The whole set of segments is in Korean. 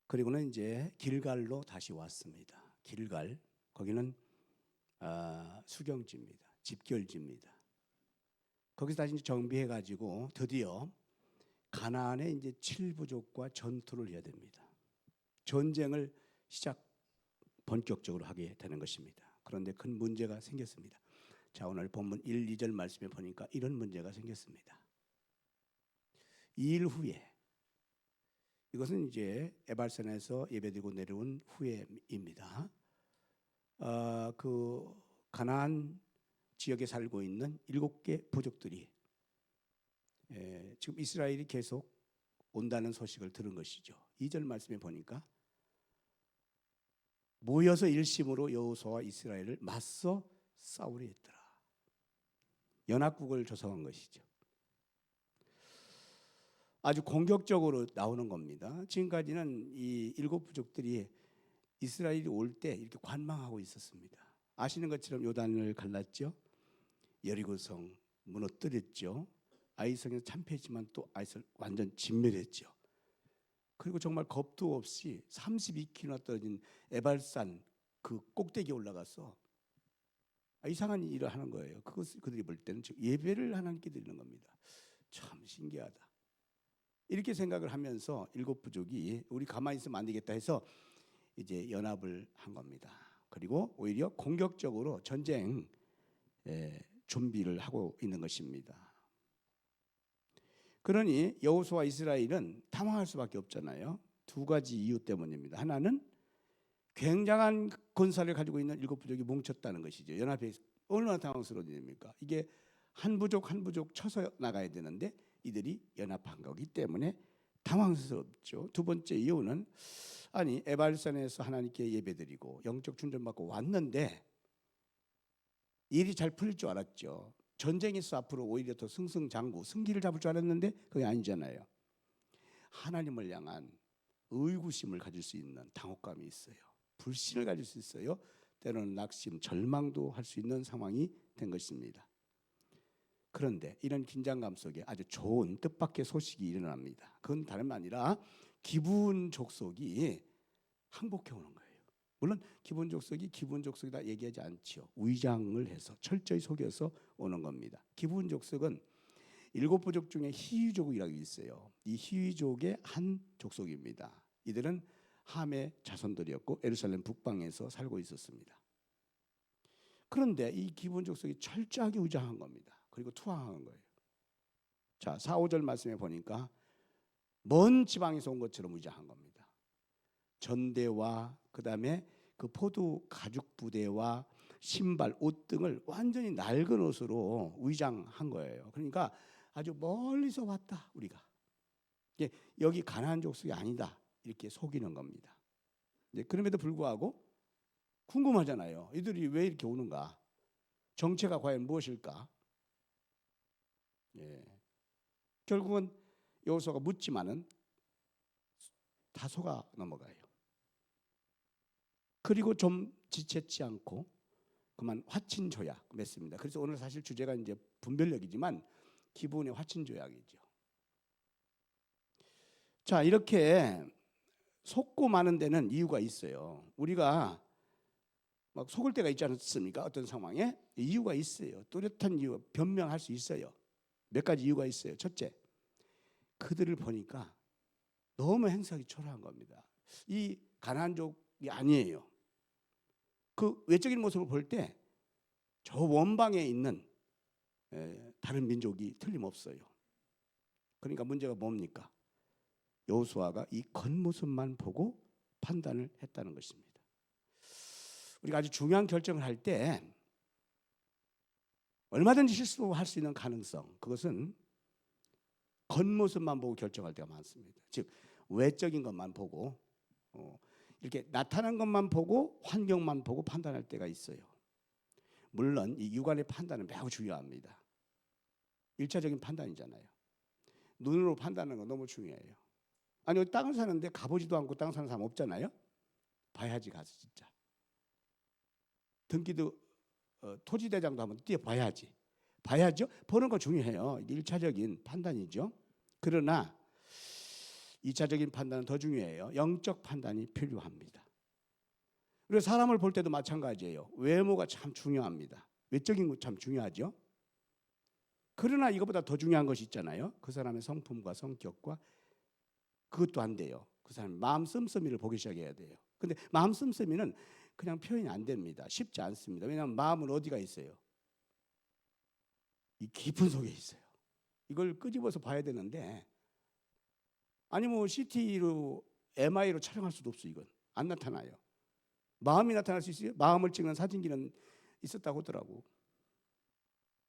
그리고는 이제 길갈로 다시 왔습니다. 길갈, 거기는 수경지입니다. 집결지입니다. 거기서 다시 정비해가지고 드디어 가나안의 이제 7부족과 전투를 해야 됩니다. 전쟁을 본격적으로 하게 되는 것입니다. 그런데 큰 문제가 생겼습니다. 자, 오늘 본문 1, 2절 말씀에 보니까 이런 문제가 생겼습니다. 2일 후에, 이것은 이제 에발산에서 예배드리고 내려온 후에입니다. 그 가나안 지역에 살고 있는 7개 부족들이 지금 이스라엘이 계속 온다는 소식을 들은 것이죠. 2절 말씀에 보니까 모여서 일심으로 여호수아와 이스라엘을 맞서 싸우려 했더라. 연합국을 조성한 것이죠. 아주 공격적으로 나오는 겁니다. 지금까지는 이 7부족들이 이스라엘이 올 때 이렇게 관망하고 있었습니다. 아시는 것처럼 요단을 갈랐죠. 여리고성 무너뜨렸죠. 아이성에서 참패했지만 또 아이성 완전 진멸했죠. 그리고 정말 겁도 없이 32km 떨어진 에발산 그 꼭대기에 올라가서 이상한 일을 하는 거예요. 그것을 그들이 볼 때는 예배를 하나님께 드리는 겁니다. 참 신기하다. 이렇게 생각을 하면서 7부족이 우리 가만히 있으면 안 되겠다 해서 이제 연합을 한 겁니다. 그리고 오히려 공격적으로 전쟁 준비를 하고 있는 것입니다. 그러니 여호수아와 이스라엘은 당황할 수밖에 없잖아요. 두 가지 이유 때문입니다. 하나는 굉장한 군사를 가지고 있는 7부족이 뭉쳤다는 것이죠. 연합에 얼마나 당황스러워집니까? 이게 한 부족 한 부족 쳐서 나가야 되는데 이들이 연합한 거기 때문에 당황스럽죠. 두 번째 이유는 아니 에발산에서 하나님께 예배드리고 영적 충전받고 왔는데 일이 잘 풀릴 줄 알았죠. 전쟁에서 앞으로 오히려 더 승승장구 승기를 잡을 줄 알았는데 그게 아니잖아요. 하나님을 향한 의구심을 가질 수 있는 당혹감이 있어요. 불신을 가질 수 있어요. 때로는 낙심, 절망도 할 수 있는 상황이 된 것입니다. 그런데 이런 긴장감 속에 아주 좋은 뜻밖의 소식이 일어납니다. 그건 다름 아니라 기브온 족속이 항복해 오는 거예요. 물론 기브온 족속이 기브온 족속이다 얘기하지 않죠. 위장을 해서 철저히 속여서 오는 겁니다. 기브온 족속은 7부족 중에 히위족이라고 있어요. 이 히위족의 한 족속입니다. 이들은 함의 자손들이었고 예루살렘 북방에서 살고 있었습니다. 그런데 이 기브온 족속이 철저하게 위장한 겁니다. 그리고 투항한 거예요. 자, 4, 5절 말씀에 보니까 먼 지방에서 온 것처럼 위장한 겁니다. 전대와 그다음에 그 포도 가죽 부대와 신발, 옷 등을 완전히 낡은 옷으로 위장한 거예요. 그러니까 아주 멀리서 왔다 우리가. 여기 가나안 족속이 아니다 이렇게 속이는 겁니다. 그럼에도 불구하고 궁금하잖아요. 이들이 왜 이렇게 오는가? 정체가 과연 무엇일까? 결국은 여호수아가 묻지만은 다 속아 넘어가요. 그리고 좀 지체치 않고 그만 화친조약 맺습니다. 그래서 오늘 사실 주제가 이제 분별력이지만 기브온의 화친조약이죠. 자, 이렇게 속고 마는 데는 이유가 있어요. 우리가 막 속을 때가 있지 않습니까? 어떤 상황에 이유가 있어요. 뚜렷한 이유, 변명할 수 있어요. 몇 가지 이유가 있어요. 첫째, 그들을 보니까 너무 행색이 초라한 겁니다. 이 가나안족이 아니에요. 그 외적인 모습을 볼 때 저 원방에 있는 다른 민족이 틀림없어요. 그러니까 문제가 뭡니까? 여호수아가 이 겉모습만 보고 판단을 했다는 것입니다. 우리가 아주 중요한 결정을 할 때 얼마든지 실수할 수 있는 가능성, 그것은 겉모습만 보고 결정할 때가 많습니다. 즉 외적인 것만 보고 이렇게 나타난 것만 보고 환경만 보고 판단할 때가 있어요. 물론 이 육안의 판단은 매우 중요합니다. 1차적인 판단이잖아요. 눈으로 판단하는 건 너무 중요해요. 아니 땅을 사는데 가보지도 않고 땅 사는 사람 없잖아요. 봐야지 가서 진짜. 등기도 토지대장도 한번 뛰어봐야지. 봐야죠. 보는 거 중요해요. 1차적인 판단이죠. 그러나 2차적인 판단은 더 중요해요. 영적 판단이 필요합니다. 그리고 사람을 볼 때도 마찬가지예요. 외모가 참 중요합니다. 외적인 것 참 중요하죠. 그러나 이것보다 더 중요한 것이 있잖아요. 그 사람의 성품과 성격과 그것도 안 돼요. 그 사람의 마음 씀씀이를 보기 시작해야 돼요. 근데 마음 씀씀이는 그냥 표현이 안 됩니다. 쉽지 않습니다. 왜냐하면 마음은 어디가 있어요? 이 깊은 속에 있어요. 이걸 끄집어서 봐야 되는데 아니 뭐 CT로 MRI로 촬영할 수도 없어. 이건 안 나타나요. 마음이 나타날 수 있어요? 마음을 찍는 사진기는 있었다고 하더라고.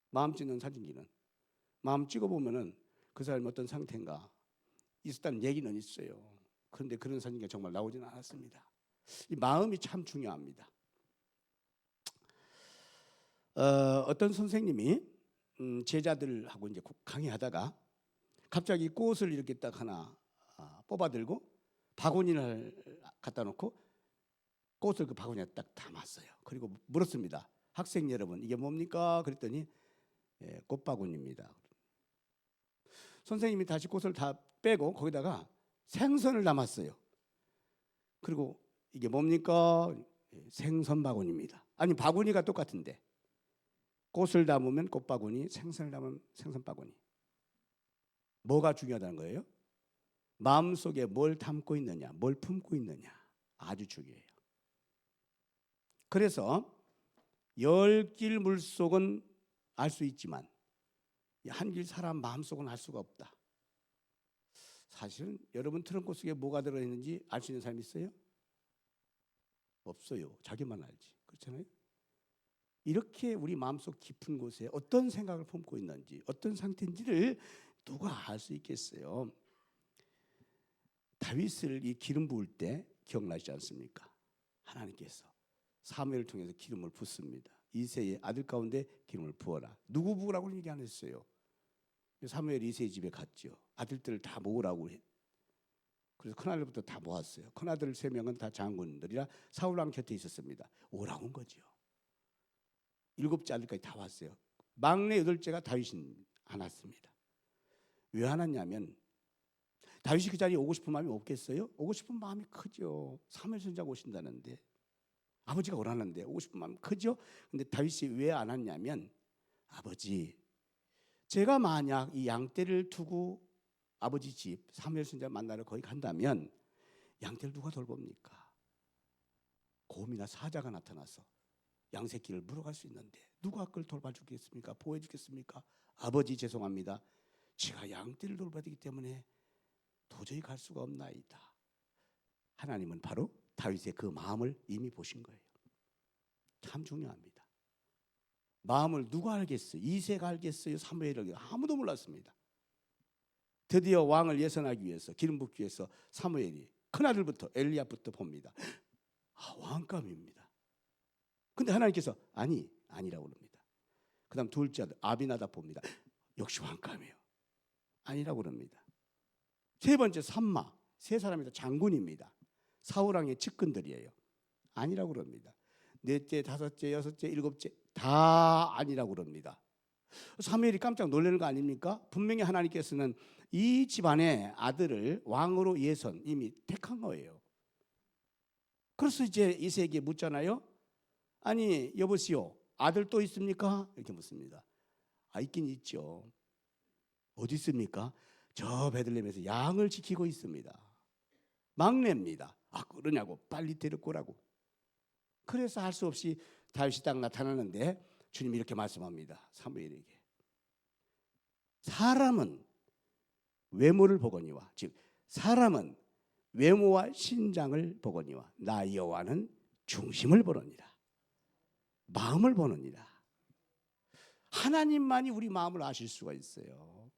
마음 찍는 사진기는 마음 찍어보면은 그 사람이 어떤 상태인가 있었다는 얘기는 있어요. 그런데 그런 사진기가 정말 나오지는 않았습니다. 이 마음이 참 중요합니다. 어떤 선생님이 제자들하고 이제 강의하다가 갑자기 꽃을 이렇게 딱 하나 뽑아들고 바구니를 갖다 놓고 꽃을 그 바구니에 딱 담았어요. 그리고 물었습니다. 학생 여러분, 이게 뭡니까? 그랬더니 꽃바구니입니다. 선생님이 다시 꽃을 다 빼고 거기다가 생선을 담았어요. 그리고 이게 뭡니까? 생선 바구니입니다. 아니 바구니가 똑같은데 꽃을 담으면 꽃바구니, 생선을 담으면 생선 바구니. 뭐가 중요하다는 거예요? 마음속에 뭘 담고 있느냐, 뭘 품고 있느냐 아주 중요해요. 그래서 10길 물속은 알 수 있지만 한 길 사람 마음속은 알 수가 없다. 사실은 여러분 트렁크 속에 뭐가 들어있는지 알 수 있는 사람이 있어요? 없어요. 자기만 알지. 그렇잖아요. 이렇게 우리 마음속 깊은 곳에 어떤 생각을 품고 있는지 어떤 상태인지를 누가 알 수 있겠어요? 다윗을 이 기름 부을 때 기억나시지 않습니까? 하나님께서 사무엘을 통해서 기름을 붓습니다. 이새의 아들 가운데 기름을 부어라. 누구 부으라고 얘기 안 했어요. 사무엘 이새의 집에 갔죠. 아들들을 다 모으라고 해. 그래서 큰아들부터 다 모았어요. 큰아들 3명은 다 장군들이라 사울왕 곁에 있었습니다. 오라고 한 거죠. 7째 아들까지 다 왔어요. 막내 8째가 다윗은 안 왔습니다. 왜 안 왔냐면 다윗이 그 자리에 오고 싶은 마음이 없겠어요? 오고 싶은 마음이 크죠. 사무엘 선지자가 오신다는데 아버지가 오라는데 오고 싶은 마음이 크죠. 근데 다윗이 왜 안 왔냐면 아버지 제가 만약 이 양떼를 두고 아버지 집 사무엘 선지자 만나러 거기 간다면 양떼를 누가 돌봅니까? 곰이나 사자가 나타나서 양새끼를 물어갈 수 있는데 누가 그걸 돌봐주겠습니까? 보호해주겠습니까? 아버지 죄송합니다. 제가 양떼를 돌봐야 되기 때문에 도저히 갈 수가 없나이다. 하나님은 바로 다윗의 그 마음을 이미 보신 거예요. 참 중요합니다. 마음을 누가 알겠어요? 이새가 알겠어요? 사무엘이 알겠어요? 아무도 몰랐습니다. 드디어 왕을 예선하기 위해서 기름 붓기 위해서 사무엘이 큰아들부터 엘리압부터 봅니다. 왕감입니다. 근데 하나님께서 아니라고 그럽니다. 그 다음 둘째 아들 아비나답 봅니다. 역시 왕감이에요. 아니라고 그럽니다. 세 번째 삼마 3사람이 다 장군입니다. 사울왕의 측근들이에요. 아니라고 그럽니다. 넷째, 다섯째, 여섯째, 일곱째 다 아니라고 그럽니다. 사무엘이 깜짝 놀라는 거 아닙니까? 분명히 하나님께서는 이 집안의 아들을 왕으로 예선 이미 택한 거예요. 그래서 이제 이새에게 묻잖아요. 아니 여보시오 아들 또 있습니까? 이렇게 묻습니다. 있긴 있죠. 어디 있습니까? 저 베들레헴에서 양을 지키고 있습니다. 막내입니다. 그러냐고 빨리 데리고 오라고. 그래서 할 수 없이 다윗이 딱 나타나는데 주님이 이렇게 말씀합니다. 사무엘에게 사람은 외모를 보거니와 즉 사람은 외모와 신장을 보거니와 나 여호와는 중심을 보느니라. 마음을 보느니라. 하나님만이 우리 마음을 아실 수가 있어요.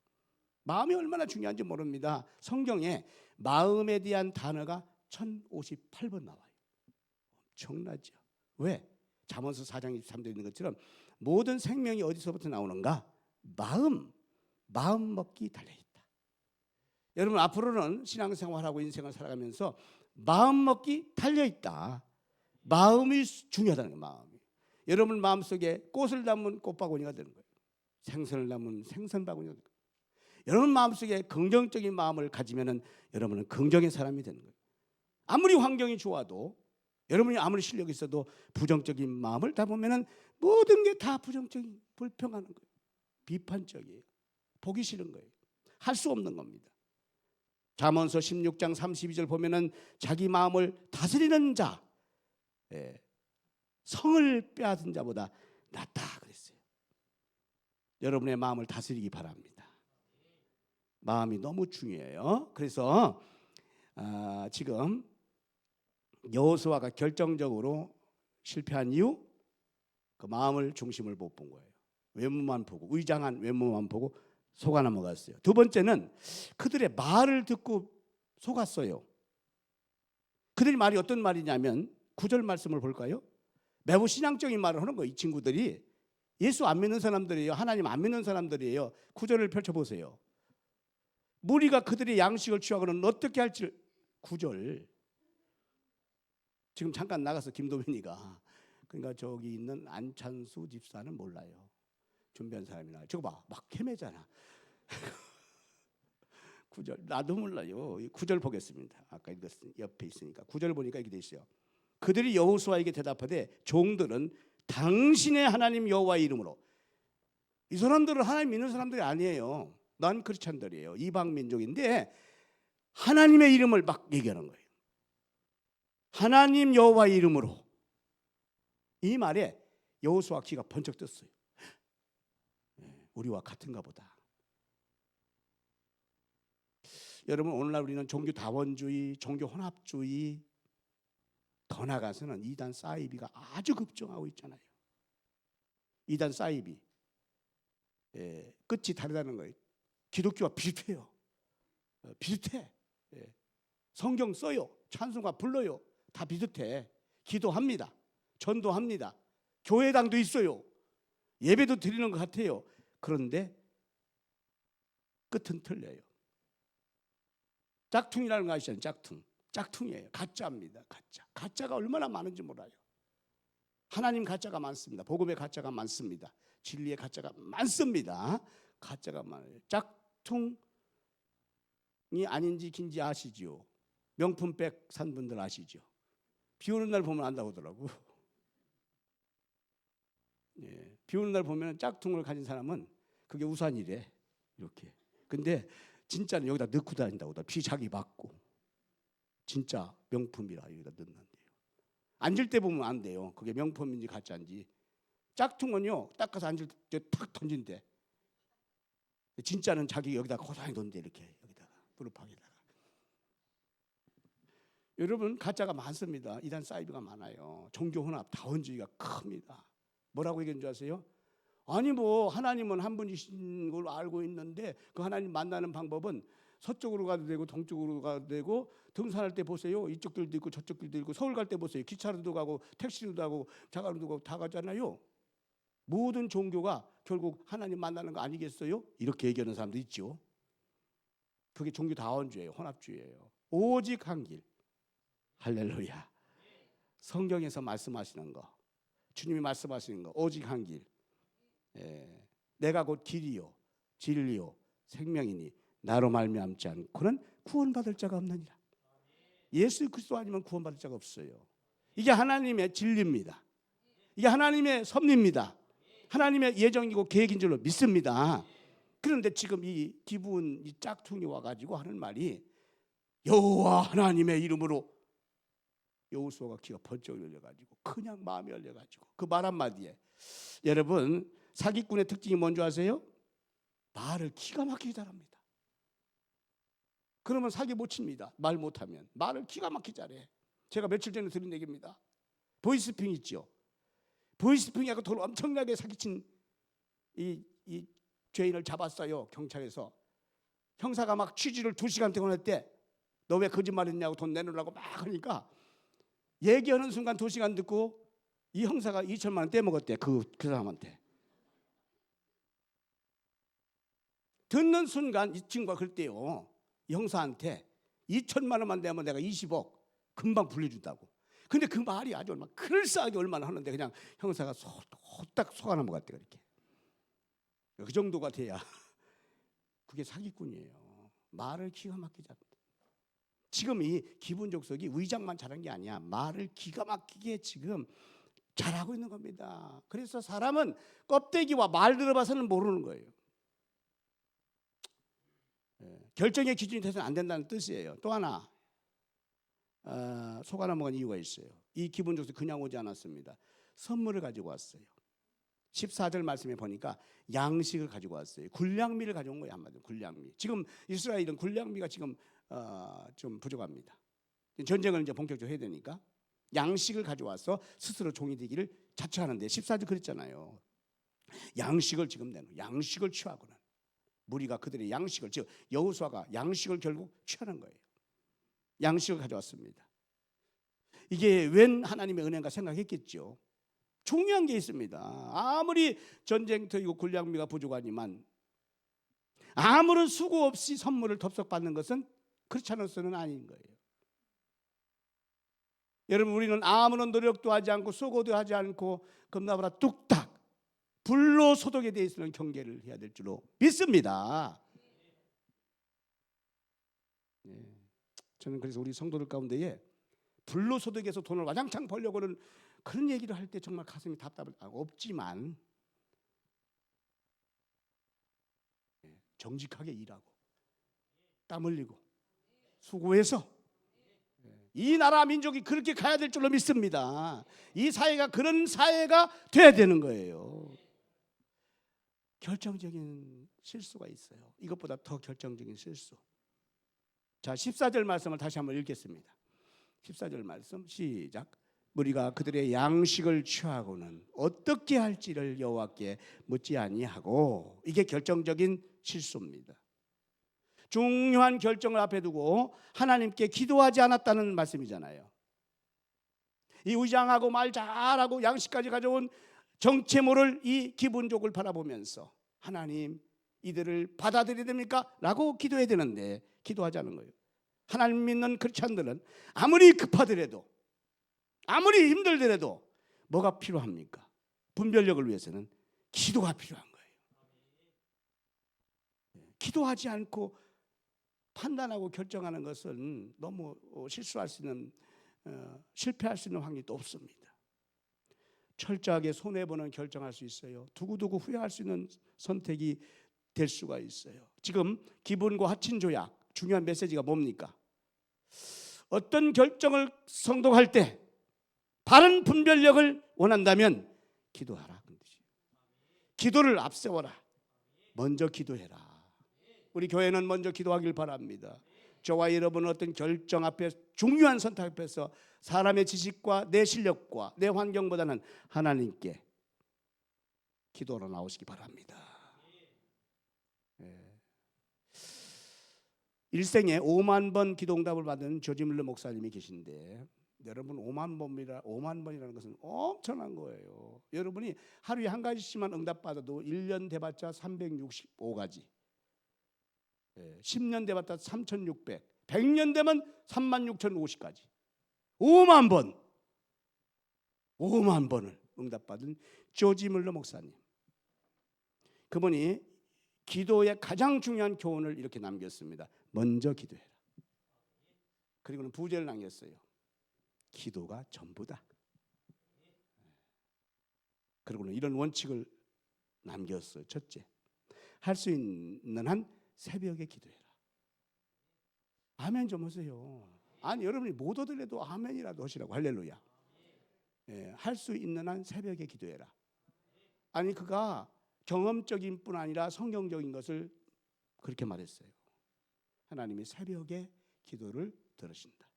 마음이 얼마나 중요한지 모릅니다. 성경에 마음에 대한 단어가 1058번 나와요. 엄청나죠. 왜? 잠언서 4장 23절에 있는 것처럼 모든 생명이 어디서부터 나오는가? 마음 먹기 달려있다. 여러분 앞으로는 신앙생활하고 인생을 살아가면서 마음 먹기 달려있다. 마음이 중요하다는 거예요. 마음이. 여러분 마음속에 꽃을 담은 꽃바구니가 되는 거예요. 생선을 담은 생선바구니가 되는 거예요. 여러분 마음속에 긍정적인 마음을 가지면은 여러분은 긍정의 사람이 되는 거예요. 아무리 환경이 좋아도, 여러분이 아무리 실력이 있어도 부정적인 마음을 담으면은 모든 게 다 부정적인, 불평하는 거예요. 비판적이에요. 보기 싫은 거예요. 할 수 없는 겁니다. 잠언서 16장 32절 보면은 자기 마음을 다스리는 자, 성을 빼앗은 자보다 낫다 그랬어요. 여러분의 마음을 다스리기 바랍니다. 마음이 너무 중요해요. 그래서 지금 여호수아가 결정적으로 실패한 이유, 그 마음을 중심을 못 본 거예요. 외모만 보고, 의장한 외모만 보고 속아 넘어갔어요. 두 번째는 그들의 말을 듣고 속았어요. 그들의 말이 어떤 말이냐면 9절 말씀을 볼까요? 매우 신앙적인 말을 하는 거예요. 이 친구들이 예수 안 믿는 사람들이에요. 하나님 안 믿는 사람들이에요. 9절을 펼쳐보세요. 무리가 그들의 양식을 취하고는 어떻게 할지. 9절. 지금 잠깐 나가서 김도민이가, 그러니까 저기 있는 안찬수 집사는 몰라요. 준비한 사람이나. 저거 봐, 막 헤매잖아. 9절 나도 몰라요. 9절 보겠습니다. 아까 읽었으니 옆에 있으니까 9절 보니까 이렇게 돼 있어요. 그들이 여호수아에게 대답하되 종들은 당신의 하나님 여호와의 이름으로. 이 사람들은 하나님 믿는 사람들이 아니에요. 난 크리스찬들이에요. 이방 민족인데 하나님의 이름을 막 얘기하는 거예요. 하나님 여호와의 이름으로. 이 말에 여호수아 귀가 번쩍 떴어요. 우리와 같은가 보다. 여러분, 오늘날 우리는 종교 다원주의, 종교 혼합주의, 더 나아가서는 이단 사이비가 아주 급증하고 있잖아요. 이단 사이비, 끝이 다르다는 거예요. 기독교와 비슷해요. 비슷해. 성경 써요. 찬송가 불러요. 다 비슷해. 기도합니다. 전도합니다. 교회당도 있어요. 예배도 드리는 것 같아요. 그런데 끝은 틀려요. 짝퉁이라는 거 아시잖아요. 짝퉁. 짝퉁이에요. 가짜입니다. 가짜. 가짜가 얼마나 많은지 몰라요. 하나님 가짜가 많습니다. 복음의 가짜가 많습니다. 진리의 가짜가 많습니다. 가짜가 많아요. 짝퉁이 아닌지 긴지 아시죠? 명품백 산 분들 아시죠? 비 오는 날 보면 안다고 하더라고. 비 오는 날 보면 짝퉁을 가진 사람은 그게 우산이래. 이렇게. 근데 진짜는 여기다 넣고 다닌다고. 비 자기 맞고. 진짜 명품이라 여기다 넣는데요. 앉을 때 보면 안 돼요. 그게 명품인지 가짜인지. 짝퉁은요, 닦아서 앉을 때 탁 던진대. 진짜는 자기 여기다 고스란히 던데 이렇게 여기다가 무릎팍에다가. 여러분, 가짜가 많습니다. 이단 사이비가 많아요. 종교 혼합, 다원주의가 큽니다. 뭐라고 얘기하는 줄 아세요? 아니 뭐 하나님은 한 분이신 걸 알고 있는데 그 하나님 만나는 방법은 서쪽으로 가도 되고 동쪽으로 가도 되고, 등산할 때 보세요. 이쪽 길도 있고 저쪽 길도 있고, 서울 갈 때 보세요. 기차로도 가고 택시로도 가고 자가로도 가고 다 가잖아요. 모든 종교가 결국 하나님 만나는 거 아니겠어요? 이렇게 얘기하는 사람도 있죠. 그게 종교 다원주의예요. 혼합주의예요. 오직 한 길. 할렐루야. 성경에서 말씀하시는 거, 주님이 말씀하시는 거, 오직 한 길. 내가 곧 길이요 진리요 생명이니 나로 말미암지 않고는 구원받을 자가 없느니라. 예수 그리스도 아니면 구원받을 자가 없어요. 이게 하나님의 진리입니다. 이게 하나님의 섭리입니다. 하나님의 예정이고 계획인 줄로 믿습니다. 그런데 지금 이 기분, 이 짝퉁이 와가지고 하는 말이 여호와 하나님의 이름으로. 여호수아가 귀가 번쩍 열려가지고 그냥 마음이 열려가지고 그 말 한마디에, 여러분 사기꾼의 특징이 뭔지 아세요? 말을 기가 막히게 잘합니다. 그러면 사기 못 칩니다. 말 못하면. 말을 기가 막히게 잘해. 제가 며칠 전에 들은 얘기입니다. 보이스핑 있죠. 보이스핑하고 돈 엄청나게 사기친 이 죄인을 잡았어요. 경찰에서. 형사가 막 취지를 2시간 동안 했대. 너 왜 거짓말했냐고 돈 내놓으라고 막 하니까 얘기하는 순간 2시간 듣고 이 형사가 2천만 원 떼먹었대. 그 사람한테. 듣는 순간 이 친구가 그랬대요. 이 형사한테 2천만 원만 내면 내가 20억 금방 불려준다고. 근데 그 말이 아주 얼마나 그럴싸하게 얼마나 하는데 그냥 형사가 딱 속아 넘어갔대. 그렇게. 그 정도가 돼야 그게 사기꾼이에요. 말을 기가 막히게 잘한다. 지금 이 기분 족속이 위장만 잘한 게 아니야. 말을 기가 막히게 지금 잘하고 있는 겁니다. 그래서 사람은 껍데기와 말 들어봐서는 모르는 거예요. 결정의 기준이 돼서는 안 된다는 뜻이에요. 또 하나 속아 넘어간 이유가 있어요. 이 기분 족속이 그냥 오지 않았습니다. 선물을 가지고 왔어요. 14절 말씀에 보니까 양식을 가지고 왔어요. 굴량미를 가져온 거예요. 한마디로 굴량미. 지금 이스라엘은 굴량미가 지금 좀 부족합니다. 전쟁을 이제 본격적으로 해야 되니까 양식을 가져와서 스스로 종이 되기를 자처하는데 14절 그랬잖아요. 양식을 지금 내는 양식을 취하고는 무리가 그들의 양식을 즉 여호수아가 양식을 결국 취하는 거예요. 양식을 가져왔습니다. 이게 웬 하나님의 은혜인가 생각했겠죠. 중요한 게 있습니다. 아무리 전쟁터이고 굴량미가 부족하지만 아무런 수고 없이 선물을 덥석받는 것은 그렇지 않아서는 아닌 거예요. 여러분 우리는 아무런 노력도 하지 않고 수고도 하지 않고 겁나봐라 뚝딱 불로소득에 대해서는 경계를 해야 될 줄로 믿습니다. 저는 그래서 우리 성도들 가운데에 불로소득에서 돈을 와장창 벌려고는 그런 얘기를 할 때 정말 가슴이 답답할 없지만 정직하게 일하고 땀 흘리고 수고해서 이 나라 민족이 그렇게 가야 될 줄로 믿습니다. 이 사회가 그런 사회가 돼야 되는 거예요. 결정적인 실수가 있어요. 이것보다 더 결정적인 실수. 자, 14절 말씀을 다시 한번 읽겠습니다. 14절 말씀 시작. 무리가 그들의 양식을 취하고는 어떻게 할지를 여호와께 묻지 아니하고, 이게 결정적인 실수입니다. 중요한 결정을 앞에 두고 하나님께 기도하지 않았다는 말씀이잖아요. 이 위장하고 말 잘하고 양식까지 가져온 정체 모를 이 기분족을 바라보면서 하나님 이들을 받아들여야 됩니까? 라고 기도해야 되는데 기도하지 않은 거예요. 하나님 믿는 크리스찬들은 아무리 급하더라도 아무리 힘들더라도 뭐가 필요합니까? 분별력을 위해서는 기도가 필요한 거예요. 기도하지 않고 판단하고 결정하는 것은 너무 실수할 수 있는 실패할 수 있는 확률이 높습니다. 철저하게 손해보는 결정할 수 있어요. 두고두고 후회할 수 있는 선택이 될 수가 있어요. 지금 기본과 합친 조약 중요한 메시지가 뭡니까? 어떤 결정을 성동할 때 바른 분별력을 원한다면 기도하라. 기도를 앞세워라. 먼저 기도해라. 우리 교회는 먼저 기도하길 바랍니다. 저와 여러분은 어떤 결정 앞에 중요한 선택 앞에서 사람의 지식과 내 실력과 내 환경보다는 하나님께 기도로 나오시기 바랍니다. 일생에 5만 번 기도응답을 받은 조지 밀러 목사님이 계신데, 여러분 5만 번이라는 것은 엄청난 거예요. 여러분이 하루에 한 가지씩만 응답받아도 1년 돼봤자 365가지, 10년 돼봤자 3,600, 100년 되면 36,050가지, 5만 번을 응답받은 조지 밀러 목사님. 그분이 기도의 가장 중요한 교훈을 이렇게 남겼습니다. 먼저 기도해라. 그리고는 부제를 남겼어요. 기도가 전부다. 그리고는 이런 원칙을 남겼어요. 첫째, 할 수 있는 한 새벽에 기도해라. 아멘 좀 하세요. 아니 여러분이 못 얻으려도 아멘이라도 하시라고. 할렐루야. 할 수 있는 한 새벽에 기도해라. 아니 그가 경험적인 뿐 아니라 성경적인 것을 그렇게 말했어요. 하나님이 새벽에 기도를 들으신다.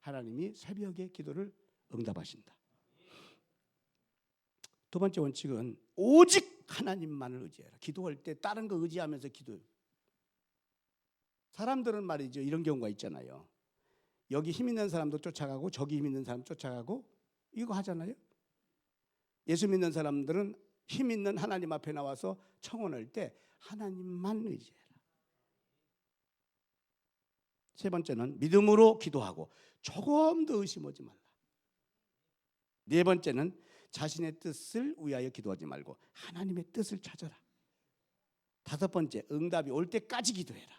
하나님이 새벽에 기도를 응답하신다. 두 번째 원칙은 오직 하나님만을 의지해라. 기도할 때 다른 거 의지하면서 기도해요. 사람들은 말이죠, 이런 경우가 있잖아요. 여기 힘 있는 사람도 쫓아가고 저기 힘 있는 사람 쫓아가고 이거 하잖아요. 예수 믿는 사람들은 힘 있는 하나님 앞에 나와서 청혼할 때 하나님만 의지해라. 세 번째는 믿음으로 기도하고 조금도 의심하지 말라. 네 번째는 자신의 뜻을 위하여 기도하지 말고 하나님의 뜻을 찾아라. 5번째, 응답이 올 때까지 기도해라.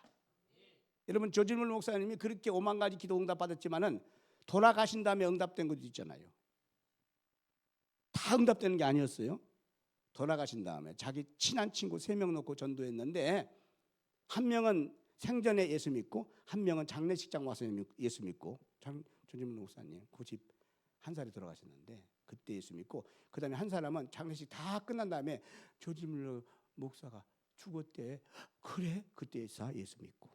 여러분 조진물 목사님이 그렇게 5만 가지 기도 응답 받았지만은 돌아가신 다음에 응답된 것도 있잖아요. 다 응답되는 게 아니었어요. 돌아가신 다음에 자기 친한 친구 3명 놓고 전도했는데 한 명은 생전에 예수 믿고 한 명은 장례식장 와서 예수 믿고 조진물 목사님 91살에 돌아가셨는데 그때 예수 믿고 그다음에 한 사람은 장례식 다 끝난 다음에 조진물 목사가 죽었대. 그래? 그때서 예수 믿고.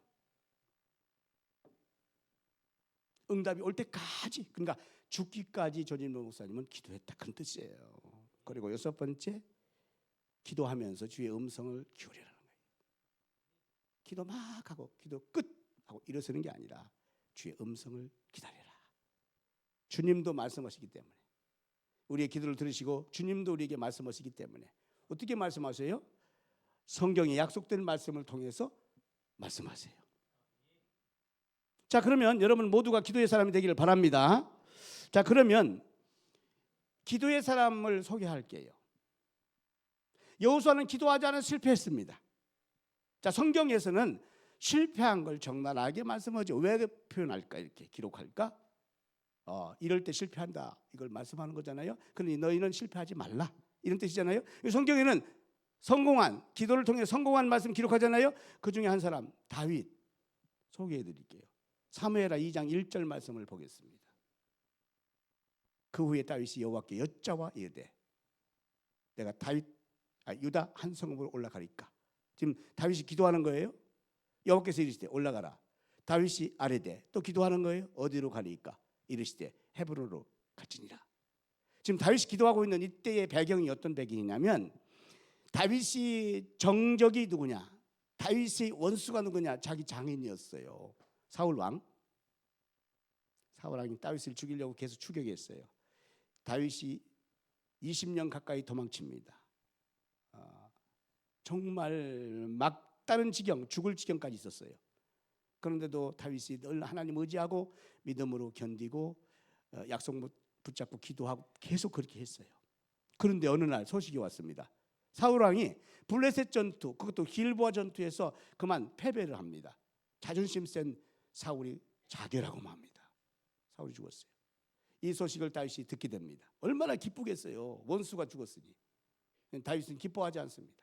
응답이 올 때까지, 그러니까 죽기까지 조진물 목사님은 기도했다 그런 뜻이에요. 그리고 6번째, 기도하면서 주의 음성을 기울이라는 거예요. 기도 막 하고 기도 끝 하고 일어서는 게 아니라 주의 음성을 기다려라. 주님도 말씀하시기 때문에, 우리의 기도를 들으시고 주님도 우리에게 말씀하시기 때문에 어떻게 말씀하세요? 성경에 약속된 말씀을 통해서 말씀하세요. 자, 그러면 여러분 모두가 기도의 사람이 되기를 바랍니다. 자, 그러면 기도의 사람을 소개할게요. 여호수아는 기도하지 않아 실패했습니다. 자, 성경에서는 실패한 걸 적나라하게 말씀하죠. 왜 표현할까? 이렇게 기록할까? 이럴 때 실패한다 이걸 말씀하는 거잖아요. 그러니 너희는 실패하지 말라 이런 뜻이잖아요. 성경에는 성공한, 기도를 통해 성공한 말씀 기록하잖아요. 그 중에 한 사람 다윗 소개해 드릴게요. 사무엘하 2장 1절 말씀을 보겠습니다. 그 후에 다윗이 여호와께 여짜와 이르되 내가 유다 한 성읍으로 올라가리까. 지금 다윗이 기도하는 거예요. 여호와께서 이르시되 올라가라. 다윗이 아뢰되 또 기도하는 거예요. 어디로 가리까? 이르시되 헤브론으로 갈지니라. 지금 다윗이 기도하고 있는 이때의 배경이 어떤 배경이냐면 다윗이 정적이 누구냐? 다윗의 원수가 누구냐? 자기 장인이었어요. 사울왕이 다윗을 죽이려고 계속 추격했어요. 다윗이 20년 가까이 도망칩니다. 정말 막다른 지경, 죽을 지경까지 있었어요. 그런데도 다윗이 늘 하나님 의지하고 믿음으로 견디고 약속 붙잡고 기도하고 계속 그렇게 했어요. 그런데 어느 날 소식이 왔습니다. 사울왕이 블레셋 전투, 그것도 길보아 전투에서 그만 패배를 합니다. 자존심 센 사울이 자결하고 맙니다. 사울이 죽었어요. 이 소식을 다윗이 듣게 됩니다. 얼마나 기쁘겠어요. 원수가 죽었으니. 다윗은 기뻐하지 않습니다.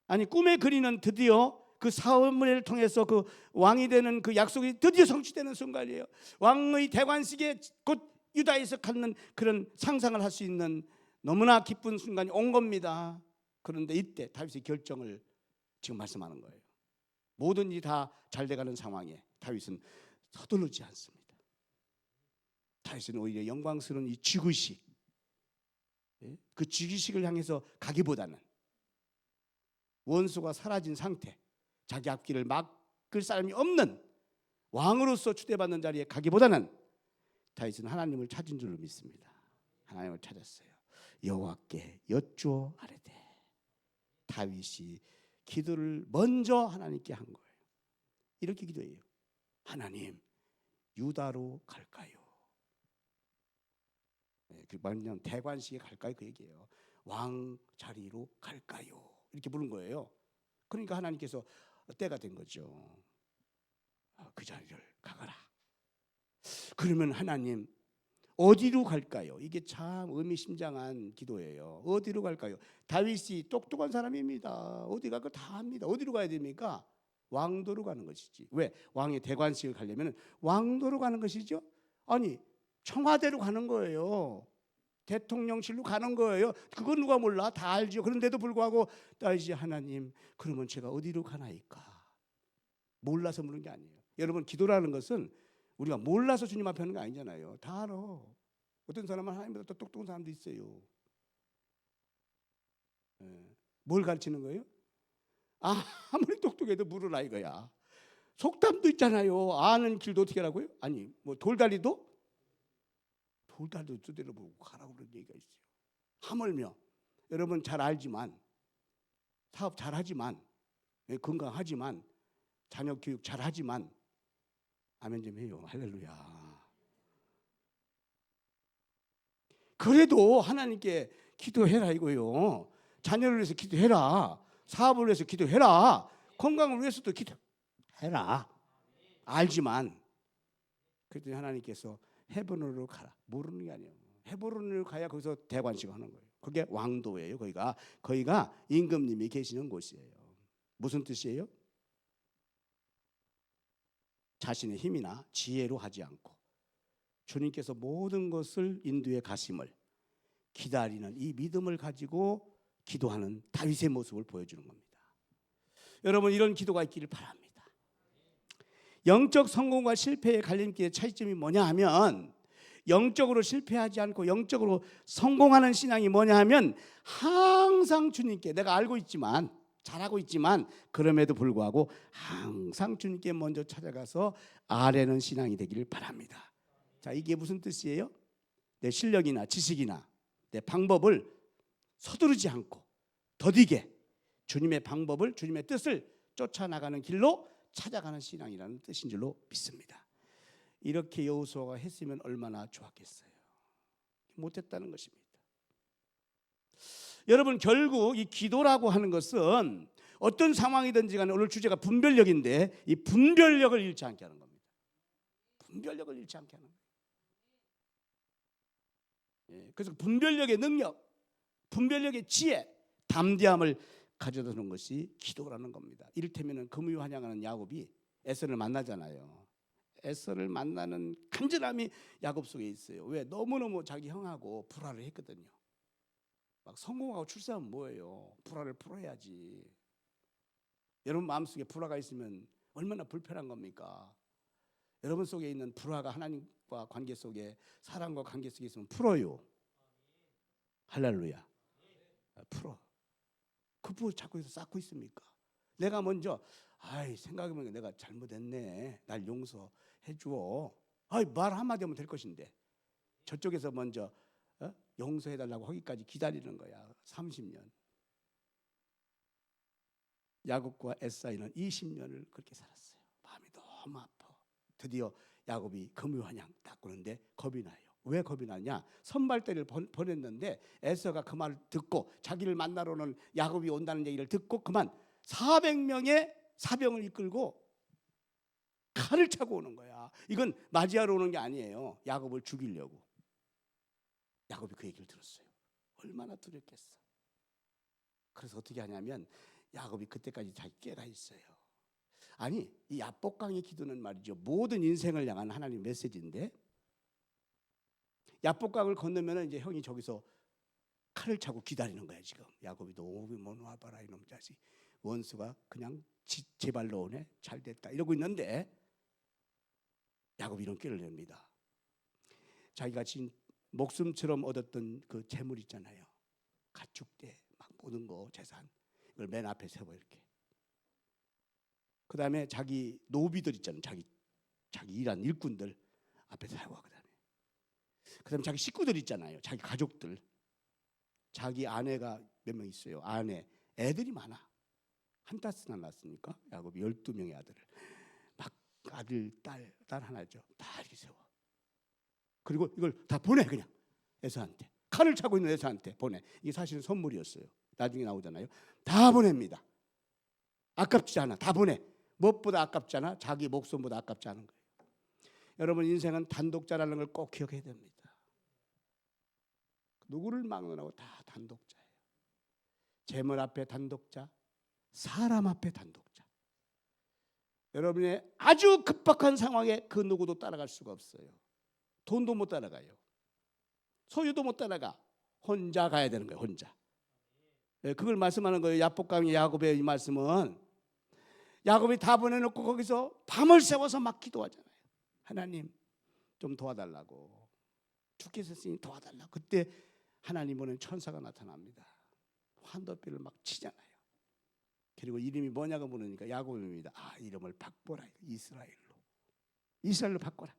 아니, 꿈에 그리는 드디어 그 사울을 통해서 그 왕이 되는 그 약속이 드디어 성취되는 순간이에요. 왕의 대관식에 곧 유다에서 갖는 그런 상상을 할 수 있는 너무나 기쁜 순간이 온 겁니다. 그런데 이때 다윗의 결정을 지금 말씀하는 거예요. 모든 일이 다 잘 돼가는 상황에 다윗은 서두르지 않습니다. 다윗은 오히려 영광스러운 이 즉위식, 그 즉위식을 향해서 가기보다는 원수가 사라진 상태, 자기 앞길을 막을 사람이 없는 왕으로서 추대받는 자리에 가기보다는 다윗은 하나님을 찾은 줄로 믿습니다. 하나님을 찾았어요. 여호와께 여쭈어 아뢰되. 다윗이 기도를 먼저 하나님께 한 거예요. 이렇게 기도해요. 하나님, 유다로 갈까요? 그 말은 대관식에 갈까요? 그 얘기예요. 왕 자리로 갈까요? 이렇게 부른 거예요. 그러니까 하나님께서 때가 된 거죠. 그 자리를 가거라. 그러면 하나님 어디로 갈까요? 이게 참 의미심장한 기도예요. 어디로 갈까요? 다윗이 똑똑한 사람입니다. 어디 갈까 다 합니다. 어디로 가야 됩니까? 왕도로 가는 것이지. 왜? 왕의 대관식을 가려면 왕도로 가는 것이죠. 아니, 청와대로 가는 거예요. 대통령실로 가는 거예요. 그건 누가 몰라? 다 알죠. 그런데도 불구하고 다윗이 하나님, 그러면 제가 어디로 가나이까? 몰라서 물은 게 아니에요. 여러분, 기도라는 것은 우리가 몰라서 주님 앞에 하는 게 아니잖아요. 다 알아. 어떤 사람은 하나님보다 더 똑똑한 사람도 있어요. 뭘 가르치는 거예요? 아무리 똑똑해도 물으라 이거야. 속담도 있잖아요. 아는 길도 어떻게 하라고요? 아니, 뭐 돌다리도 두드려 보고 가라고 그런 얘기가 있어요. 하물며 여러분 잘 알지만, 사업 잘하지만, 건강하지만, 자녀 교육 잘하지만, 아멘 좀 해요. 할렐루야. 그래도 하나님께 기도해라 이거요. 자녀를 위해서 기도해라. 사업을 위해서 기도해라. 건강을 위해서도 기도해라. 알지만 그랬더니 하나님께서 헤브론으로 가라. 모르는 게 아니에요. 헤브론으로 가야 거기서 대관식 하는 거예요. 그게 왕도예요. 거기가 임금님이 계시는 곳이에요. 무슨 뜻이에요? 자신의 힘이나 지혜로 하지 않고 주님께서 모든 것을 인도에 가심을 기다리는 이 믿음을 가지고 기도하는 다윗의 모습을 보여주는 겁니다. 여러분, 이런 기도가 있기를 바랍니다. 영적 성공과 실패의 갈림길의 차이점이 뭐냐 하면, 영적으로 실패하지 않고 영적으로 성공하는 신앙이 뭐냐 하면, 항상 주님께, 내가 알고 있지만, 잘하고 있지만 그럼에도 불구하고 항상 주님께 먼저 찾아가서 아뢰는 신앙이 되기를 바랍니다. 자, 이게 무슨 뜻이에요? 내 실력이나 지식이나 내 방법을 서두르지 않고 더디게 주님의 방법을, 주님의 뜻을 쫓아나가는 길로 찾아가는 신앙이라는 뜻인 줄로 믿습니다. 이렇게 여호수아가 했으면 얼마나 좋았겠어요. 못했다는 것입니다. 여러분, 결국 이 기도라고 하는 것은 어떤 상황이든지 간에, 오늘 주제가 분별력인데 이 분별력을 잃지 않게 하는 겁니다. 분별력을 잃지 않게 하는 거예요. 그래서 분별력의 능력, 분별력의 지혜, 담대함을 가져다 주는 것이 기도라는 겁니다. 이를테면 금유환영하는 야곱이 에서를 만나잖아요. 에서를 만나는 간절함이 야곱 속에 있어요. 왜? 너무너무 자기 형하고 불화를 했거든요. 막 성공하고 출세하면 뭐예요? 불화를 풀어야지. 여러분 마음속에 불화가 있으면 얼마나 불편한 겁니까? 여러분 속에 있는 불화가 하나님과 관계 속에, 사랑과 관계 속에 있으면 풀어요. 할렐루야. 풀어. 그거 자꾸 쌓고 있습니까? 내가 먼저 생각해보니까 내가 잘못했네, 날 용서해 줘, 말 한마디 하면 될 것인데 저쪽에서 먼저 용서해달라고 하기까지 기다리는 거야. 30년. 야곱과 에사이는 20년을 그렇게 살았어요. 마음이 너무 아파. 드디어 야곱이 금유환양 딱 꾸는데 겁이 나요. 왜 겁이 나냐? 선발대를 보냈는데 에서가 그 말을 듣고, 자기를 만나러는 야곱이 온다는 얘기를 듣고 그만 400명의 사병을 이끌고 칼을 차고 오는 거야. 이건 맞이하러 오는 게 아니에요. 야곱을 죽이려고. 야곱이 그 얘기를 들었어요. 얼마나 두렵겠어. 그래서 어떻게 하냐면 야곱이 그때까지 자기 깨가 있어요. 아니, 이 야복강의 기도는 말이죠, 모든 인생을 향한 하나님 메시지인데, 야복강을 건너면 이제 형이 저기서 칼을 차고 기다리는 거야. 지금 야곱이 너무 와봐라 이놈 자식, 원수가 그냥 제 발로 오네, 잘 됐다 이러고 있는데 야곱이 이런 꾀를 냅니다. 자기가 지금 목숨처럼 얻었던 그 재물 있잖아요, 가축대 막 모든 거 재산, 이걸 맨 앞에 세워 이렇게. 그 다음에 자기 노비들 있잖아요, 자기 일한 일꾼들 앞에 세워. 그 다음에 자기 식구들 있잖아요, 자기 가족들, 자기 아내가 몇 명 있어요. 아내, 애들이 많아. 한따스나 낳았으니까 야곱이 12명의 아들을 막 아들, 딸 하나죠. 다 이렇게 세워. 그리고 이걸 다 보내. 그냥 에서한테, 칼을 차고 있는 에서한테 보내. 이게 사실은 선물이었어요. 나중에 나오잖아요. 다 보냅니다. 아깝지 않아. 다 보내. 무엇보다 아깝지 않아? 자기 목숨보다 아깝지 않은 거예요. 여러분, 인생은 단독자라는 걸 꼭 기억해야 됩니다. 누구를 막론하고 다 단독자예요. 재물 앞에 단독자, 사람 앞에 단독자. 여러분의 아주 급박한 상황에 그 누구도 따라갈 수가 없어요. 돈도 못 따라가요. 소유도 못 따라가. 혼자 가야 되는 거예요. 혼자. 그걸 말씀하는 거예요. 야복강의 야곱의 이 말씀은, 야곱이 다 보내놓고 거기서 밤을 새워서 막 기도하잖아요. 하나님 좀 도와달라고, 죽게 했으니 도와달라고. 그때 하나님 보낸 천사가 나타납니다. 환도뼈를 막 치잖아요. 그리고 이름이 뭐냐고 물으니까 야곱입니다. 이름을 바꿔라. 이스라엘로 바꿔라.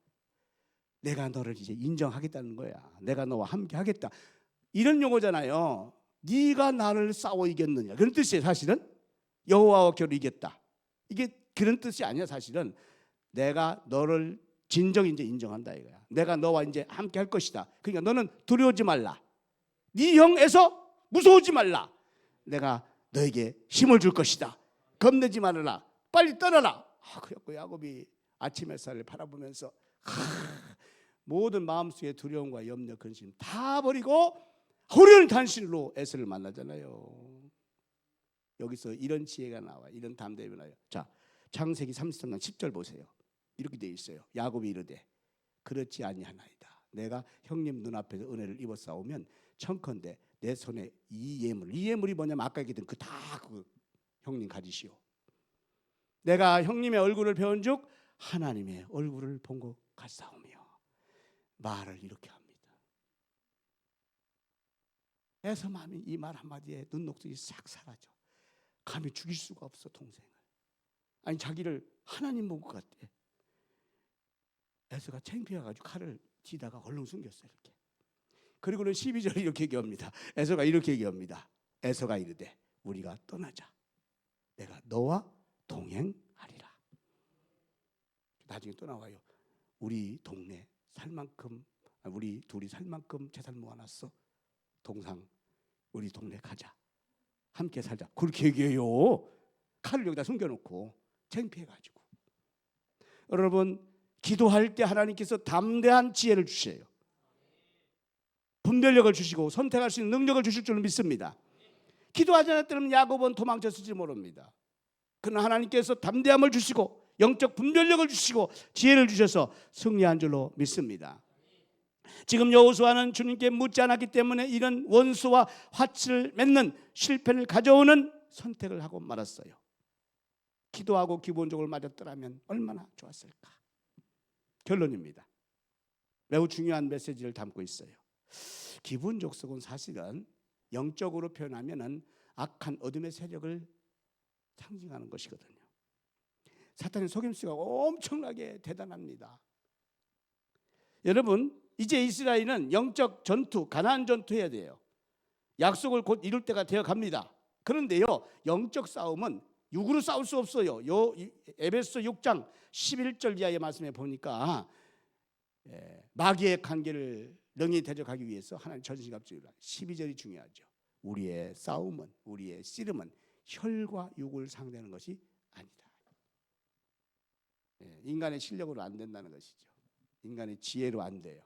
내가 너를 이제 인정하겠다는 거야. 내가 너와 함께 하겠다. 이런 용어잖아요. 네가 나를 싸워 이겼느냐, 그런 뜻이에요. 사실은 여호와와 겨루 이겼다, 이게 그런 뜻이 아니야. 사실은 내가 너를 진정 이제 인정한다 이거야. 내가 너와 이제 함께 할 것이다. 그러니까 너는 두려워하지 말라. 네 형에서 무서워하지 말라. 내가 너에게 힘을 줄 것이다. 겁내지 말아라. 빨리 떠나라. 그래갖고 야곱이 아침 햇살을 바라보면서 모든 마음속의 두려움과 염려, 근심 다 버리고 호련히 단신으로 에서를 만나잖아요. 여기서 이런 지혜가 나와, 이런 담대함이 나와요. 자, 창세기 33장 10절 보세요. 이렇게 돼 있어요. 야곱이 이르되 그렇지 아니하나이다. 내가 형님 눈앞에서 은혜를 입었사오면 청컨대 내 손에 이 예물이 뭐냐면 아까 얘기했던 그 형님 가지시오. 내가 형님의 얼굴을 배운즉 하나님의 얼굴을 본 것 같사오며 말을 이렇게 합니다. 에서 마음이 이 말 한마디에 눈녹듯이 싹 사라져. 감히 죽일 수가 없어 동생을. 아니 자기를 하나님 본 것 같대. 에서가 창피해가지고 칼을 뒤다가 얼른 숨겼어요. 이렇게. 그리고는 12절에 이렇게 얘기합니다. 에서가 이렇게 얘기합니다. 에서가 이르되 우리가 떠나자. 내가 너와 동행하리라. 나중에 또 나와요. 우리 동네 살 만큼, 우리 둘이 살 만큼 재산 모아놨어. 동상 우리 동네 가자. 함께 살자. 그렇게 얘기해요. 칼을 여기다 숨겨놓고 창피해가지고. 여러분 기도할 때 하나님께서 담대한 지혜를 주셔요. 분별력을 주시고 선택할 수 있는 능력을 주실 줄 믿습니다. 기도하지 않았다면 야곱은 도망쳤을지 모릅니다. 그러나 하나님께서 담대함을 주시고 영적 분별력을 주시고 지혜를 주셔서 승리한 줄로 믿습니다. 지금 여호수아는 주님께 묻지 않았기 때문에 이런 원수와 화치를 맺는 실패를 가져오는 선택을 하고 말았어요. 기도하고 기본적으로 맞았더라면 얼마나 좋았을까. 결론입니다. 매우 중요한 메시지를 담고 있어요. 기분 족속은 사실은 영적으로 표현하면은 악한 어둠의 세력을 상징하는 것이거든요. 사탄의 속임수가 엄청나게 대단합니다. 여러분 이제 이스라엘은 영적 전투, 가나안 전투해야 돼요. 약속을 곧 이룰 때가 되어 갑니다. 그런데요 영적 싸움은 육으로 싸울 수 없어요. 에베소 6장 11절 이하의 말씀에 보니까 마귀의 관계를 능히 대적하기 위해서 하나님 전신갑주의라 12절이 중요하죠. 우리의 싸움은, 우리의 씨름은 혈과 육을 상대하는 것이 아니다. 인간의 실력으로 안 된다는 것이죠. 인간의 지혜로 안 돼요.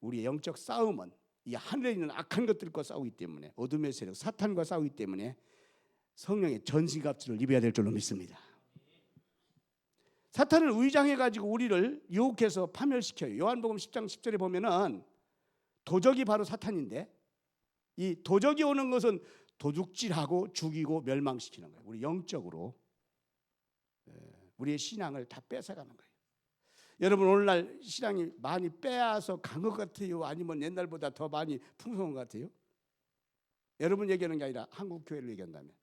우리의 영적 싸움은 이 하늘에 있는 악한 것들과 싸우기 때문에, 어둠의 세력 사탄과 싸우기 때문에 성령의 전신갑주를 입어야 될 줄로 믿습니다. 사탄을 위장해가지고 우리를 유혹해서 파멸시켜요. 요한복음 10장 10절에 보면은 도적이 바로 사탄인데 이 도적이 오는 것은 도둑질하고 죽이고 멸망시키는 거예요. 우리 영적으로 우리의 신앙을 다 뺏어가는 거예요. 여러분 오늘날 신앙이 많이 빼앗아 간 것 같아요? 아니면 옛날보다 더 많이 풍성한 것 같아요? 여러분 얘기하는 게 아니라 한국 교회를 얘기한다면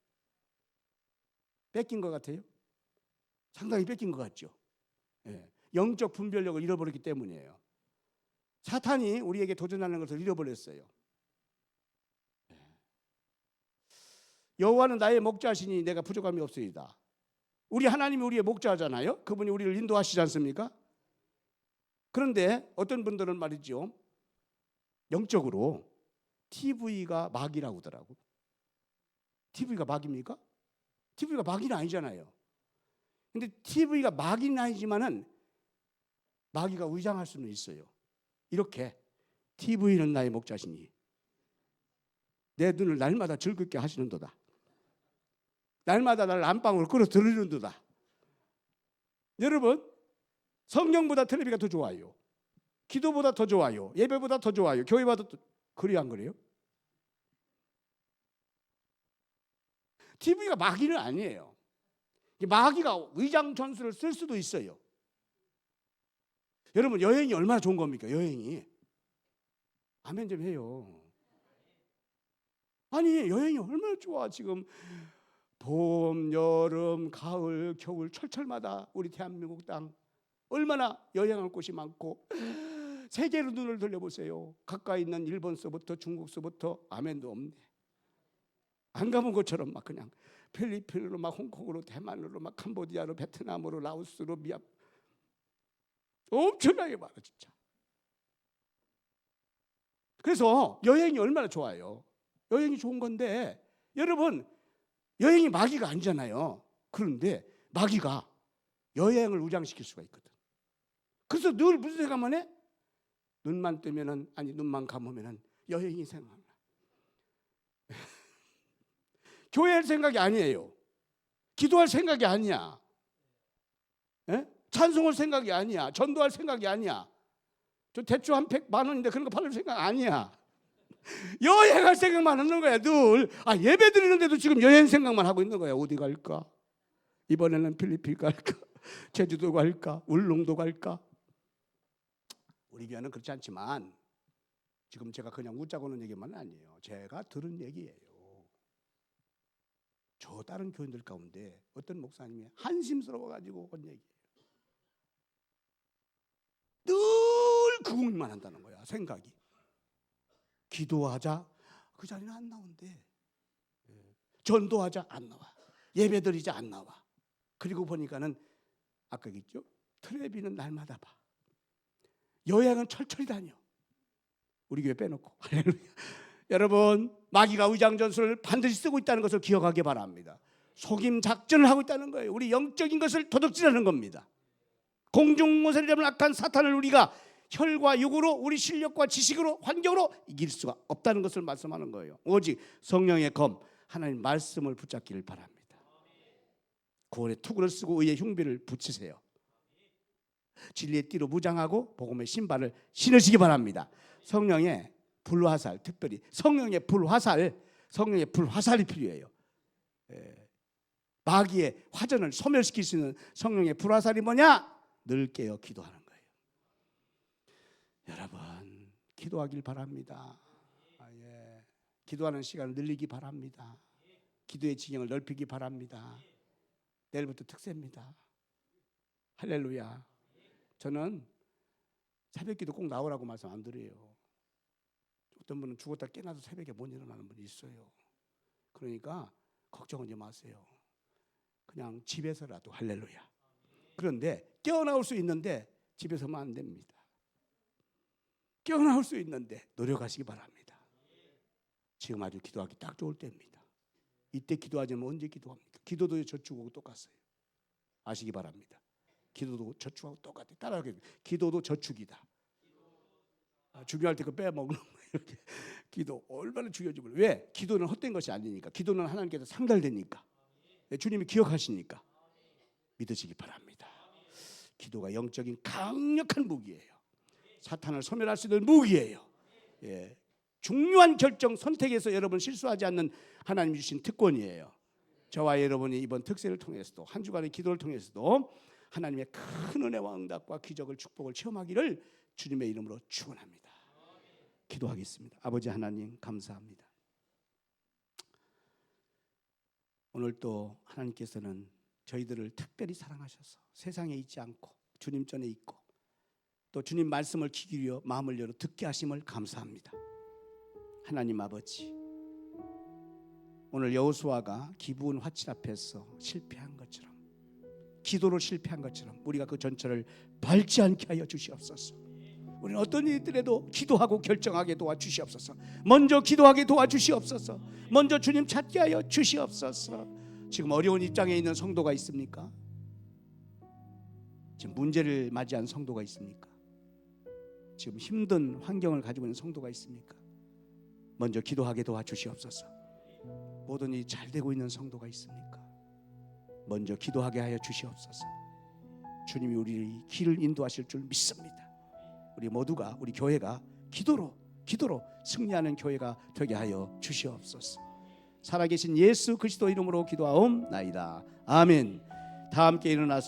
뺏긴 것 같아요? 상당히 뺏긴 것 같죠. 영적 분별력을 잃어버렸기 때문이에요. 사탄이 우리에게 도전하는 것을 잃어버렸어요. 여호와는 나의 목자시니 내가 부족함이 없으리다. 우리 하나님이 우리의 목자잖아요. 그분이 우리를 인도하시지 않습니까? 그런데 어떤 분들은 말이죠, 영적으로 TV가 마귀라고 하더라고. TV가 마귀입니까? TV가 마귀는 아니잖아요. 근데 TV가 마귀는 아니지만은 마귀가 위장할 수는 있어요. 이렇게 TV는 나의 목자시니 내 눈을 날마다 즐겁게 하시는도다. 날마다 나를 안방으로 끌어들이는도다. 여러분 성령보다 텔레비가 더 좋아요. 기도보다 더 좋아요. 예배보다 더 좋아요. 교회보다 더 그래요, 안 그래요? TV가 마귀는 아니에요. 마귀가 위장 전술을 쓸 수도 있어요. 여러분 여행이 얼마나 좋은 겁니까? 여행이. 아멘 좀 해요. 아니 여행이 얼마나 좋아. 지금 봄, 여름, 가을, 겨울 철철마다 우리 대한민국 땅 얼마나 여행할 곳이 많고 세계로 눈을 돌려보세요. 가까이 있는 일본서부터 중국서부터 아멘도 없네. 안 가본 것처럼 막 그냥 필리핀으로 막 홍콩으로 대만으로 막 캄보디아로 베트남으로 라오스로 미얀 엄청나게 많아 진짜. 그래서 여행이 얼마나 좋아요. 여행이 좋은 건데 여러분, 여행이 마귀가 아니잖아요. 그런데 마귀가 여행을 우장시킬 수가 있거든. 그래서 늘 무슨 생각만 해? 눈만 뜨면은, 아니 눈만 감으면은 여행이 생각나. 교회할 생각이 아니에요. 기도할 생각이 아니야. 에? 찬송할 생각이 아니야. 전도할 생각이 아니야. 저 대출 한 100만 원인데 그런 거 팔릴 생각 아니야. 여행할 생각만 하는 거야 늘. 예배 드리는데도 지금 여행 생각만 하고 있는 거야. 어디 갈까? 이번에는 필리핀 갈까? 제주도 갈까? 울릉도 갈까? 우리 교회는 그렇지 않지만 지금 제가 그냥 웃자고 하는 얘기만 아니에요. 제가 들은 얘기예요. 저 다른 교인들 가운데 어떤 목사님이 한심스러워가지고 한 얘기예요. 늘 그 고민만 한다는 거야. 생각이. 기도하자, 그 자리는 안 나온대. 전도하자, 안 나와. 예배드리자, 안 나와. 그리고 보니까는 아까 얘기했죠. 텔레비는 날마다 봐. 여행은 철철히 다녀. 우리 교회 빼놓고. 여러분, 마귀가 의장전술을 반드시 쓰고 있다는 것을 기억하기 바랍니다. 속임 작전을 하고 있다는 거예요. 우리 영적인 것을 도둑질하는 겁니다. 공중모세를 잡는 악한 사탄을 우리가 혈과 육으로, 우리 실력과 지식으로, 환경으로 이길 수가 없다는 것을 말씀하는 거예요. 오직 성령의 검, 하나님 말씀을 붙잡기를 바랍니다. 구원의 투구를 쓰고 의의 흉비를 붙이세요. 진리의 띠로 무장하고 복음의 신발을 신으시기 바랍니다. 성령의 불화살, 특별히 성령의 불화살이 필요해요. 마귀의 화전을 소멸시킬 수 있는 성령의 불화살이 뭐냐? 늘 깨어 기도하는 거예요. 여러분, 기도하길 바랍니다. 기도하는 시간을 늘리기 바랍니다. 기도의 지경을 넓히기 바랍니다. 내일부터 특세입니다. 할렐루야. 저는 새벽기도 꼭 나오라고 말씀 안 드려요. 어떤 분은 죽었다 깨나도 새벽에 못 일어나는 분이 있어요. 그러니까 걱정하지 마세요. 그냥 집에서라도 할렐루야. 그런데 깨어나올 수 있는데 집에서만 안 됩니다. 깨어나올 수 있는데 노력하시기 바랍니다. 지금 아주 기도하기 딱 좋을 때입니다. 이때 기도하지 않으면 언제 기도합니까? 기도도 저축하고 똑같아요. 아시기 바랍니다. 기도도 저축하고 똑같아요. 따라하겠습니다. 기도도 저축이다. 중요할 때 그 빼먹는 거예요. 이렇게. 기도 얼마나 중요한지 몰라요. 왜? 기도는 헛된 것이 아니니까. 기도는 하나님께서 상달되니까. 주님이 기억하시니까. 믿으시기 바랍니다. 기도가 영적인 강력한 무기예요. 사탄을 소멸할 수 있는 무기예요. 중요한 결정, 선택에서 여러분 실수하지 않는 하나님 주신 특권이에요. 저와 여러분이 이번 특세를 통해서도 한 주간의 기도를 통해서도 하나님의 큰 은혜와 응답과 기적을 축복을 체험하기를 주님의 이름으로 축원합니다. 기도하겠습니다. 아버지 하나님 감사합니다. 오늘 또 하나님께서는 저희들을 특별히 사랑하셔서 세상에 있지 않고 주님 전에 있고 또 주님 말씀을 귀 기울여 마음을 열어 듣게 하심을 감사합니다. 하나님 아버지, 오늘 여호수아가 기브온 화칠 앞에서 실패한 것처럼, 기도로 실패한 것처럼 우리가 그 전철을 밟지 않게 하여 주시옵소서. 우리는 어떤 일들에도 기도하고 결정하게 도와주시옵소서. 먼저 기도하게 도와주시옵소서. 먼저 주님 찾게 하여 주시옵소서. 지금 어려운 입장에 있는 성도가 있습니까? 지금 문제를 맞이한 성도가 있습니까? 지금 힘든 환경을 가지고 있는 성도가 있습니까? 먼저 기도하게 도와주시옵소서. 모든 일이 잘 되고 있는 성도가 있습니까? 먼저 기도하게 하여 주시옵소서. 주님이 우리 길을 인도하실 줄 믿습니다. 우리 모두가, 우리 교회가 기도로 승리하는 교회가 되게 하여 주시옵소서. 살아계신 예수 그리스도 이름으로 기도하옵나이다. 아멘. 다 함께 일어나서